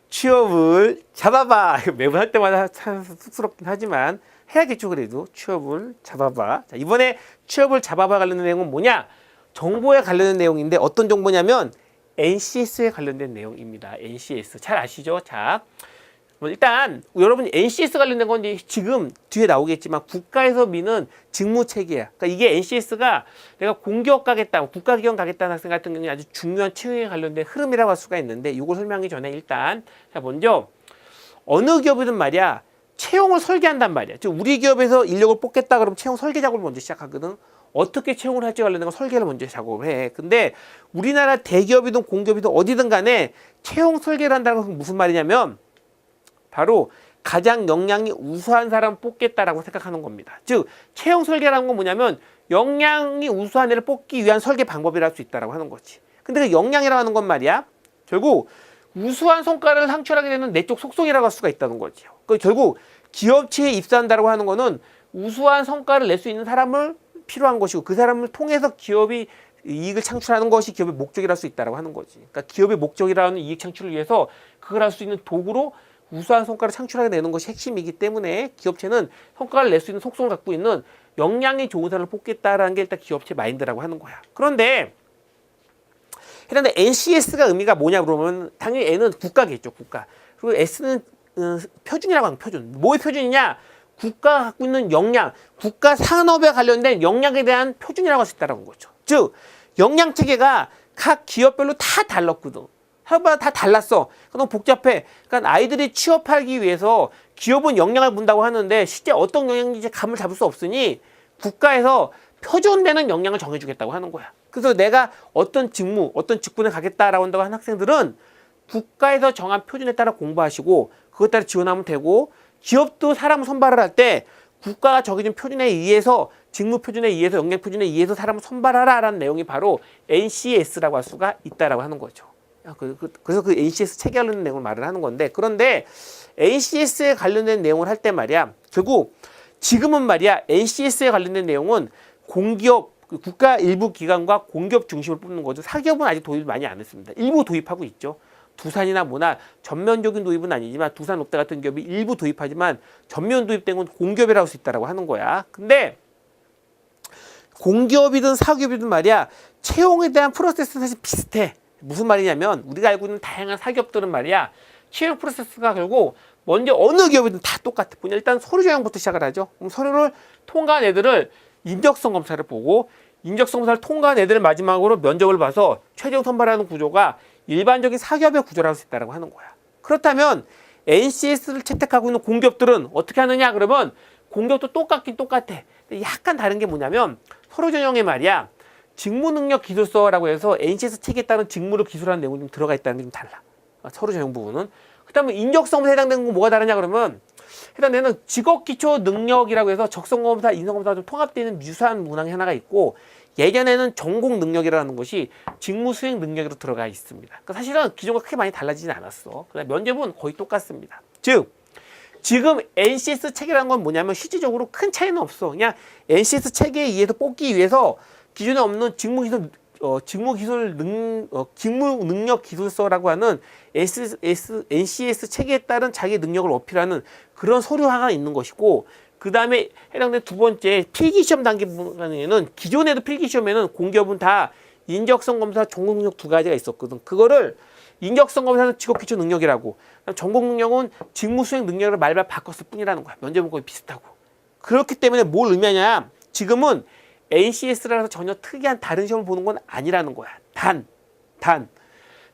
취업을 잡아봐. 매번 할 때마다 참 쑥스럽긴 하지만 해야겠죠. 그래도 취업을 잡아봐. 자, 이번에 취업을 잡아봐 관련된 내용은 뭐냐? 정보에 관련된 내용인데 어떤 정보냐면 NCS에 관련된 내용입니다. NCS 잘 아시죠? 자, 일단 여러분 NCS 관련된 건 지금 뒤에 나오겠지만 국가에서 미는 직무체계야. 그러니까 이게 NCS가 내가 공기업 가겠다, 국가기관 가겠다는 학생 같은 경우는 아주 중요한 채용에 관련된 흐름이라고 할 수가 있는데 이걸 설명하기 전에 일단 자 먼저 어느 기업이든 말이야 채용을 설계한단 말이야. 즉 우리 기업에서 인력을 뽑겠다 그러면 채용 설계 작업을 먼저 시작하거든. 어떻게 채용을 할지 관련된 건 설계를 먼저 작업을 해. 근데 우리나라 대기업이든 공기업이든 어디든 간에 채용 설계를 한다는 것은 무슨 말이냐면 바로 가장 역량이 우수한 사람 뽑겠다라고 생각하는 겁니다. 즉 채용 설계라는 건 뭐냐면 역량이 우수한 애를 뽑기 위한 설계 방법이라 할 수 있다라고 하는 거지. 근데 그 역량이라고 하는 건 말이야 결국 우수한 성과를 창출하게 되는 내적 속성이라고 할 수가 있다는 거죠. 그 결국 기업체에 입사한다고 하는 거는 우수한 성과를 낼 수 있는 사람을 필요한 것이고 그 사람을 통해서 기업이 이익을 창출하는 것이 기업의 목적이라 할 수 있다라고 하는 거지. 그러니까 기업의 목적이라는 이익 창출을 위해서 그걸 할 수 있는 도구로 우수한 성과를 창출하게 되는 것이 핵심이기 때문에 기업체는 성과를 낼 수 있는 속성을 갖고 있는 역량이 좋은 사람을 뽑겠다라는 게 일단 기업체 마인드라고 하는 거야. 그런데 해당된 NCS가 의미가 뭐냐 그러면 당연히 N은 국가겠죠. 국가. 그리고 S는 표준이라고 하는 표준. 뭐의 표준이냐? 국가가 갖고 있는 역량, 국가 산업에 관련된 역량에 대한 표준이라고 할 수 있다는 거죠. 즉 역량 체계가 각 기업별로 다 달랐거든. 하루마다 다 달랐어. 너무 복잡해. 그러니까 아이들이 취업하기 위해서 기업은 역량을 본다고 하는데 실제 어떤 역량인지 감을 잡을 수 없으니 국가에서 표준되는 역량을 정해주겠다고 하는 거야. 그래서 내가 어떤 직무, 어떤 직군에 가겠다라고 한다고 하는 학생들은 국가에서 정한 표준에 따라 공부하시고 그것 따라 지원하면 되고 기업도 사람을 선발을 할 때 국가가 정해준 표준에 의해서 직무 표준에 의해서 역량 표준에 의해서 사람을 선발하라라는 내용이 바로 NCS라고 할 수가 있다라고 하는 거죠. 그래서 그 NCS 체계 관련된 내용을 말을 하는 건데 그런데 NCS에 관련된 내용을 할 때 말이야 결국 지금은 말이야 NCS에 관련된 내용은 공기업 국가 일부 기관과 공기업 중심으로 뽑는 거죠. 사기업은 아직 도입을 많이 안 했습니다. 일부 도입하고 있죠. 두산이나 뭐나 전면적인 도입은 아니지만 두산 롯데 같은 기업이 일부 도입하지만 전면 도입된 건 공기업이라고 할 수 있다라고 하는 거야. 근데 공기업이든 사기업이든 말이야 채용에 대한 프로세스는 사실 비슷해. 무슨 말이냐면 우리가 알고 있는 다양한 사기업들은 말이야 채용 프로세스가 결국 먼저 어느 기업이든 다 똑같아. 뭐냐 일단 서류 전형부터 시작을 하죠. 그럼 서류를 통과한 애들을 인적성 검사를 보고 인적성 검사를 통과한 애들을 마지막으로 면접을 봐서 최종 선발하는 구조가 일반적인 사기업의 구조라고 할 수 있다고 하는 거야. 그렇다면 NCS를 채택하고 있는 공기업들은 어떻게 하느냐 그러면 공기업도 똑같긴 똑같아. 약간 다른 게 뭐냐면 서류 전형에 말이야 직무능력 기술서라고 해서 NCS 체계에 따른 직무를 기술하는 내용이 좀 들어가 있다는 게 좀 달라. 서류 전형 부분은. 그 다음에 인적성에 해당되는 건 뭐가 다르냐 그러면 해당되는 직업기초능력이라고 해서 적성검사, 인성검사가 좀 통합되어 있는 유사한 문항이 하나가 있고 예전에는 전공능력이라는 것이 직무수행 능력으로 들어가 있습니다. 그러니까 사실은 기존과 크게 많이 달라지진 않았어. 그다음에 면접은 거의 똑같습니다. 즉 지금 NCS 체계라는 건 뭐냐면 실질적으로 큰 차이는 없어. 그냥 NCS 체계에 의해서 뽑기 위해서 기존에 없는 직무능력 기술서라고 하는 NCS 체계에 따른 자기 능력을 어필하는 그런 서류화가 있는 것이고 그 다음에 해당된 두 번째 필기시험 단계에는 기존에도 필기시험에는 공기업은 다 인적성 검사, 전공능력 두 가지가 있었거든. 그거를 인적성 검사는 직업기초 능력이라고 전공능력은 직무수행 능력을 말발 바꿨을 뿐이라는 거야. 면접은 거의 비슷하고. 그렇기 때문에 뭘 의미하냐 지금은 NCS라서 전혀 특이한 다른 시험을 보는 건 아니라는 거야. 단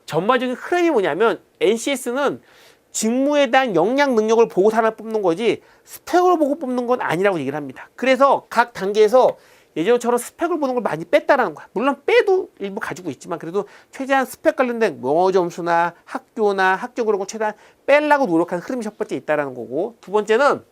전반적인 흐름이 뭐냐면 NCS는 직무에 대한 역량 능력을 보고 사람을 뽑는 거지 스펙을 보고 뽑는 건 아니라고 얘기를 합니다. 그래서 각 단계에서 예전처럼 스펙을 보는 걸 많이 뺐다라는 거야. 물론 빼도 일부 가지고 있지만 그래도 최대한 스펙 관련된 영어 점수나 학교나 학적 그런 거 최대한 빼려고 노력하는 흐름이 첫 번째 있다라는 거고 두 번째는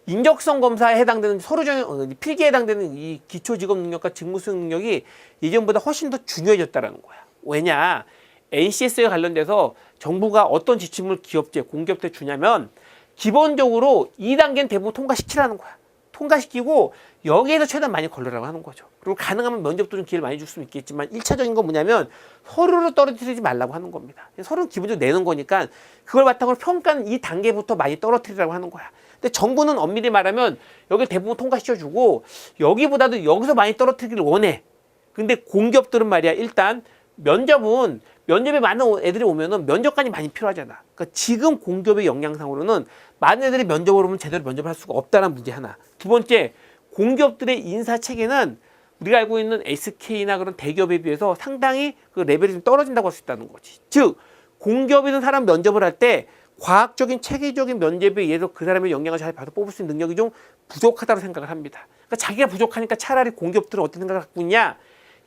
인적성 검사에 해당되는 서류 전형, 필기에 해당되는 이 기초 직업 능력과 직무 수행 능력이 예전보다 훨씬 더 중요해졌다라는 거야. 왜냐? NCS에 관련돼서 정부가 어떤 지침을 기업체, 공기업체 주냐면 기본적으로 2단계는 대부분 통과시키라는 거야. 통과시키고 여기에서 최대한 많이 걸러라고 하는 거죠. 그리고 가능하면 면접도 좀 기회를 많이 줄 수는 있겠지만 1차적인 건 뭐냐면 서류를 떨어뜨리지 말라고 하는 겁니다. 서류는 기본적으로 내는 거니까 그걸 바탕으로 평가는 이 단계부터 많이 떨어뜨리라고 하는 거야. 근데 정부는 엄밀히 말하면 여기 대부분 통과시켜주고 여기보다도 여기서 많이 떨어뜨리기를 원해. 근데 공기업들은 말이야 일단 면접에 많은 애들이 오면은 면접관이 많이 필요하잖아. 그러니까 지금 공기업의 역량상으로는 많은 애들이 면접을 오면 제대로 면접을 할 수가 없다는 문제 하나. 두 번째, 공기업들의 인사 체계는 우리가 알고 있는 SK나 그런 대기업에 비해서 상당히 그 레벨이 좀 떨어진다고 할 수 있다는 거지. 즉, 공기업이든 사람 면접을 할 때 과학적인 체계적인 면접에 의해서 그 사람의 역량을 잘 봐서 뽑을 수 있는 능력이 좀 부족하다고 생각을 합니다. 그러니까 자기가 부족하니까 차라리 공기업들은 어떤 생각을 갖고 있냐?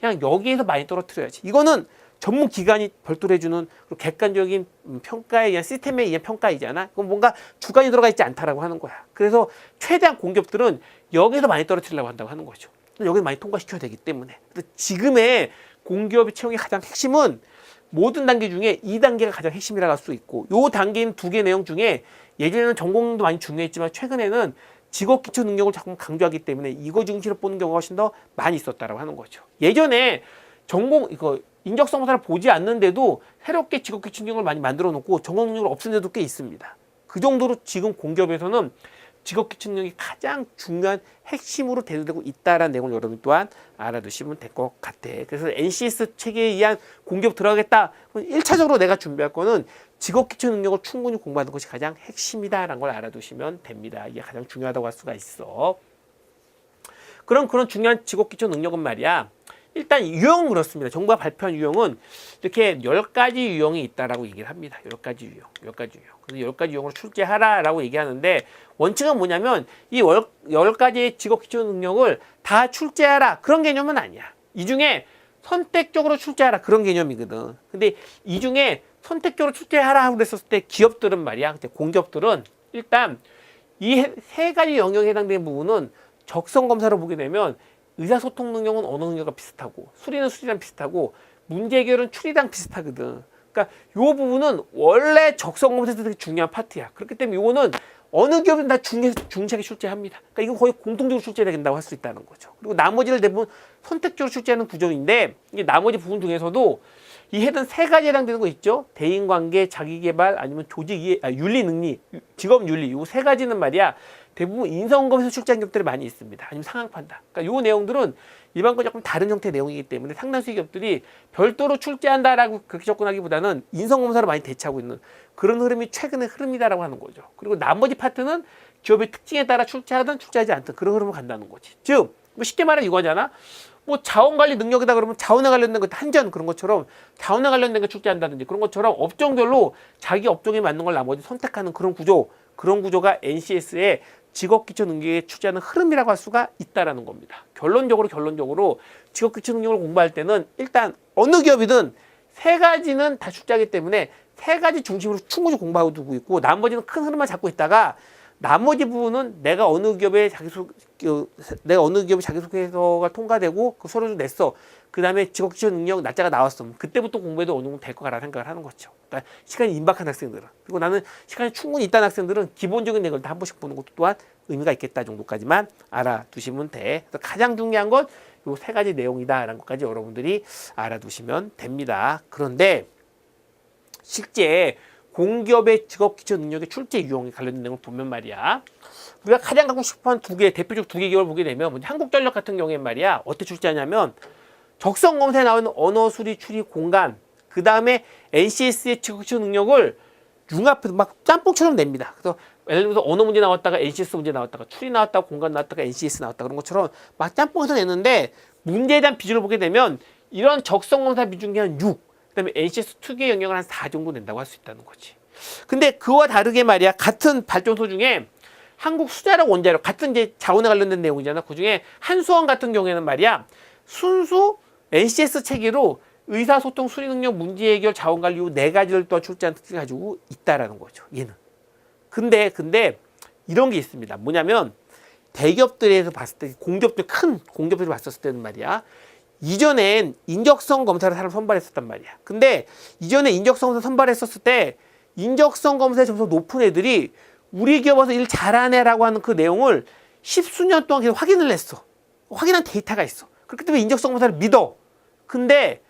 그냥 여기에서 많이 떨어뜨려야지. 이거는 전문 기관이 별도로 해주는 객관적인 평가에 의한 시스템에 의한 평가이잖아. 그건 뭔가 주관이 들어가 있지 않다라고 하는 거야. 그래서 최대한 공기업들은 여기서 많이 떨어뜨리려고 한다고 하는 거죠. 여기서 많이 통과시켜야 되기 때문에. 그래서 지금의 공기업의 채용의 가장 핵심은 모든 단계 중에 2단계가 가장 핵심이라고 할 수 있고, 요 단계인 두 개 내용 중에 예전에는 전공도 많이 중요했지만 최근에는 직업 기초 능력을 자꾸 강조하기 때문에 이거 중심으로 보는 경우가 훨씬 더 많이 있었다라고 하는 거죠. 예전에 인적성 검사를 보지 않는데도 새롭게 직업 기초 능력을 많이 만들어 놓고 전공 능력을 없앤 데도 꽤 있습니다. 그 정도로 지금 공기업에서는 직업 기초 능력이 가장 중요한 핵심으로 대두되고 있다라는 내용을 여러분 또한 알아두시면 될 것 같아. 그래서 NCS 체계에 의한 공기업 들어가겠다. 1차적으로 내가 준비할 거는 직업 기초 능력을 충분히 공부하는 것이 가장 핵심이다라는 걸 알아두시면 됩니다. 이게 가장 중요하다고 할 수가 있어. 그런 중요한 직업 기초 능력은 말이야. 일단 유형은 그렇습니다. 정부가 발표한 유형은 이렇게 10가지 유형이 있다라고 얘기를 합니다. 10가지 유형. 그래서 10가지 유형으로 출제하라라고 얘기하는데 원칙은 뭐냐면 이 10가지의 직업 기초 능력을 다 출제하라. 그런 개념은 아니야. 이 중에 선택적으로 출제하라. 그런 개념이거든. 근데 이 중에 선택적으로 출제하라 하고 그랬었을 때 기업들은 말이야. 공기업들은 일단 이 3가지 영역에 해당되는 부분은 적성 검사로 보게 되면 의사소통 능력은 언어 능력과 비슷하고 수리는 수리랑 비슷하고 문제 해결은 추리랑 비슷하거든. 그러니까 이 부분은 원래 적성 검사에서 되게 중요한 파트야. 그렇기 때문에 이거는 어느 기업은 다 중시하게 출제합니다. 그러니까 이건 거의 공통적으로 출제해야 된다고 할 수 있다는 거죠. 그리고 나머지를 대부분 선택적으로 출제하는 구조인데 이게 나머지 부분 중에서도 이 해당 3가지에 해당되는 거 있죠. 대인관계, 자기개발, 아니면 윤리 능리, 직업윤리 이 3가지는 말이야. 대부분 인성검에서 출제한 기업들이 많이 있습니다. 아니면 상황판단. 그러니까 이 내용들은 일반과 조금 다른 형태의 내용이기 때문에 상당수의 기업들이 별도로 출제한다라고 그렇게 접근하기보다는 인성검사로 많이 대체하고 있는 그런 흐름이 최근의 흐름이다라고 하는 거죠. 그리고 나머지 파트는 기업의 특징에 따라 출제하든 출제하지 않든 그런 흐름을 간다는 거지. 즉, 쉽게 말하면 이거잖아. 자원관리 능력이다 그러면 자원에 관련된 것 한전 그런 것처럼 자원에 관련된 거 출제한다든지 그런 것처럼 업종별로 자기 업종에 맞는 걸 나머지 선택하는 그런 구조가 NCS의 직업기초 능력에 출제하는 흐름이라고 할 수가 있다라는 겁니다. 결론적으로 직업기초 능력을 공부할 때는 일단 어느 기업이든 3가지는 다 출제하기 때문에 3가지 중심으로 충분히 공부하고 두고 있고 나머지는 큰 흐름만 잡고 있다가 나머지 부분은 내가 어느 기업의 자기소개서가 통과되고 그 서류를 냈어. 그 다음에 직업기초 능력 날짜가 나왔어. 그때부터 공부해도 어느 정도 될 거라는 생각을 하는 거죠. 그러니까 시간이 임박한 학생들은. 그리고 나는 시간이 충분히 있다는 학생들은 기본적인 내용을 다 한 번씩 보는 것도 또한 의미가 있겠다 정도까지만 알아두시면 돼. 그래서 가장 중요한 건 요 3가지 내용이다라는 것까지 여러분들이 알아두시면 됩니다. 그런데 실제 공기업의 직업기초 능력의 출제 유형에 관련된 내용을 보면 말이야. 우리가 가장 갖고 싶어하는 대표적 2개 기업을 보게 되면 한국전력 같은 경우에 말이야. 어떻게 출제하냐면 적성 검사에 나오는 언어, 수리, 추리, 공간 그 다음에 NCS의 직업기초 능력을 융합해서 막 짬뽕처럼 냅니다. 그래서 예를 들어서 언어 문제 나왔다가 NCS 문제 나왔다가 추리 나왔다가 공간 나왔다가 NCS 나왔다 그런 것처럼 막 짬뽕해서 냈는데 문제에 대한 비중을 보게 되면 이런 적성 검사 비중이 한 6, 그다음에 NCS 특유의 영역을 한 4 정도 낸다고 할 수 있다는 거지. 근데 그와 다르게 말이야. 같은 발전소 중에 한국 수자력 원자력 같은 이제 자원에 관련된 내용이잖아. 그 중에 한수원 같은 경우에는 말이야. 순수 NCS 체계로 의사소통, 수리 능력, 문제 해결, 자원관리 이 4가지를 또 출제한 특징을 가지고 있다라는 거죠. 얘는. 근데 이런 게 있습니다. 뭐냐면 대기업들에서 봤을 때 큰 공기업들이 봤었을 때는 말이야. 이전엔 인적성 검사를 사람 선발했었단 말이야. 근데 이전에 인적성 검사 선발했었을 때 인적성 검사의 점수가 높은 애들이 우리 기업 와서 일 잘하네 라고 하는 그 내용을 십수년 동안 계속 확인을 했어. 확인한 데이터가 있어. 그렇기 때문에 인적성 검사를 믿어. 근데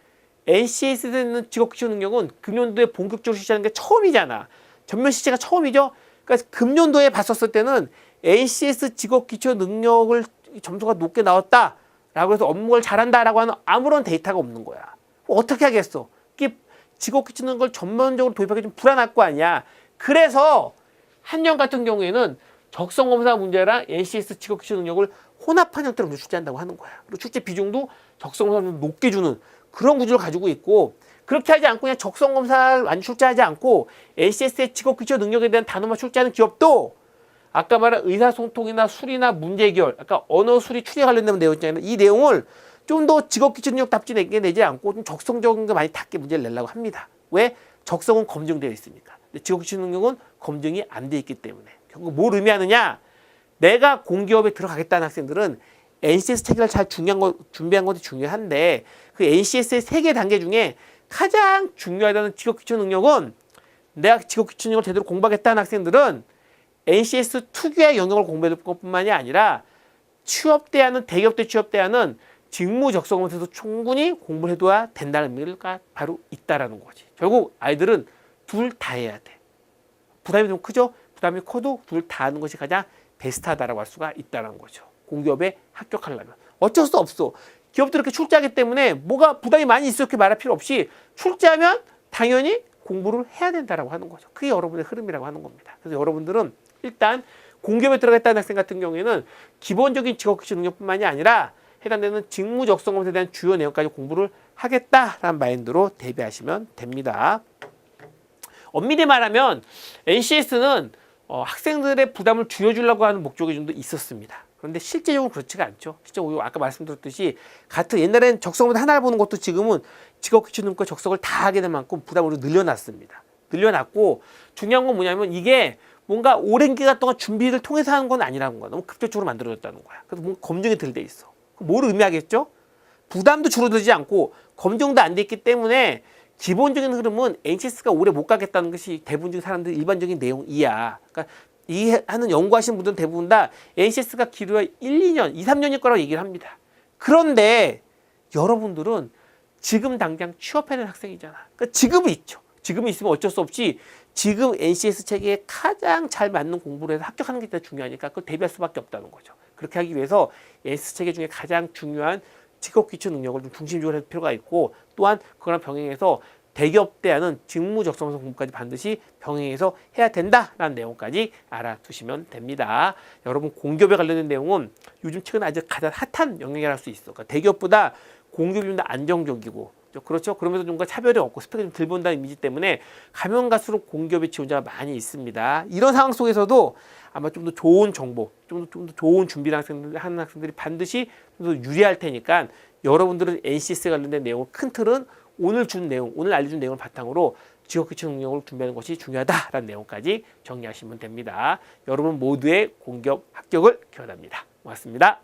NCS에 있는 직업기초 능력은 금년도에 본격적으로 실시하는 게 처음이잖아. 전면 실시가 처음이죠. 그러니까 금년도에 봤었을 때는 NCS 직업기초 능력을 점수가 높게 나왔다라고 해서 업무를 잘한다라고 하는 아무런 데이터가 없는 거야. 어떻게 하겠어? 이게 직업기초 능력을 전면적으로 도입하기 좀 불안할 거 아니야. 그래서 한영 같은 경우에는 적성검사 문제랑 NCS 직업기초 능력을 혼합한 형태로 출제한다고 하는 거야. 그리고 출제 비중도 적성검사를 높게 주는 그런 구조를 가지고 있고, 그렇게 하지 않고 그냥 적성검사를 완전 출제하지 않고 NCS의 직업기초 능력에 대한 단어만 출제하는 기업도 아까 말한 의사소통이나 수리나 문제해결, 아까 언어 수리 추리에 관련된 내용 있잖아요. 이 내용을 좀 더 직업기초 능력답지 내지 않고 좀 적성적인 거 많이 닿게 문제를 내려고 합니다. 왜? 적성은 검증되어 있으니까. 근데 직업기초 능력은 검증이 안 돼 있기 때문에. 결국 뭘 의미하느냐? 내가 공기업에 들어가겠다는 학생들은 NCS 체계를 잘 준비한 것도 중요한데, 그 NCS의 3개 단계 중에 가장 중요하다는 직업기초 능력은, 내가 직업기초 능력을 제대로 공부하겠다는 학생들은 NCS 특유의 영역을 공부해야 될 것뿐만이 아니라 취업대하는, 대기업대 취업대하는 직무 적성검사에서 충분히 공부를 해둬야 된다는 의미가 바로 있다라는 거지. 결국 아이들은 둘 다 해야 돼. 부담이 좀 크죠? 부담이 커도 둘 다 하는 것이 가장 베스트하다라고 할 수가 있다는 거죠. 공기업에 합격하려면. 어쩔 수 없어. 기업들이 이렇게 출제하기 때문에 뭐가 부담이 많이 있어 이렇게 말할 필요 없이 출제하면 당연히 공부를 해야 된다라고 하는 거죠. 그게 여러분의 흐름이라고 하는 겁니다. 그래서 여러분들은 일단 공기업에 들어가겠다는 학생 같은 경우에는 기본적인 직업기초 능력뿐만이 아니라 해당되는 직무 적성검사에 대한 주요 내용까지 공부를 하겠다라는 마인드로 대비하시면 됩니다. 엄밀히 말하면 NCS는 학생들의 부담을 줄여주려고 하는 목적이 좀 더 있었습니다. 그런데 실제적으로 그렇지가 않죠. 실제적으로 아까 말씀드렸듯이 같은 옛날엔 적성검사 하나를 보는 것도 지금은 직업기초 능력과 적성을 다 하게 될 만큼 부담을 늘려놨습니다. 늘려놨고 중요한 건 뭐냐면 이게 뭔가 오랜 기간 동안 준비를 통해서 하는 건 아니라는 거야. 너무 급격적으로 만들어졌다는 거야. 그래서 뭔가 검증이 덜 돼 있어. 뭘 의미하겠죠? 부담도 줄어들지 않고 검증도 안 돼 있기 때문에 기본적인 흐름은 NCS가 오래 못 가겠다는 것이 대부분적인 사람들 일반적인 내용이야. 그러니까 이해하는 연구하시는 분들은 대부분 다 NCS가 길어야 1, 2년, 2, 3년일 거라고 얘기를 합니다. 그런데 여러분들은 지금 당장 취업해야 되는 학생이잖아. 그러니까 지금은 있죠. 지금은 있으면 어쩔 수 없이 지금 NCS 체계에 가장 잘 맞는 공부를 해서 합격하는 게 중요하니까 그걸 대비할 수밖에 없다는 거죠. 그렇게 하기 위해서 NCS 체계 중에 가장 중요한 직업기초 능력을 좀 중심적으로 할 필요가 있고, 또한 그거랑 병행해서 대기업 대하는 직무 적성검사 공부까지 반드시 병행해서 해야 된다라는 내용까지 알아두시면 됩니다. 여러분 공기업에 관련된 내용은 요즘 최근에 아주 가장 핫한 영역이라 할 수 있어. 그러니까 대기업보다 공기업이 좀 더 안정적이고, 그렇죠. 그러면서 좀 더 차별이 없고 스펙이 좀 덜 본다는 이미지 때문에 가면 갈수록 공기업의 지원자가 많이 있습니다. 이런 상황 속에서도 아마 좀 더 좋은 정보, 좀 더 좋은 준비를 하는 학생들이 반드시 좀 더 유리할 테니까 여러분들은 NCS에 관련된 내용을 큰 틀은 오늘 준 내용, 오늘 알려준 내용을 바탕으로 직업기초 능력을 준비하는 것이 중요하다라는 내용까지 정리하시면 됩니다. 여러분 모두의 공기업 합격을 기원합니다. 고맙습니다.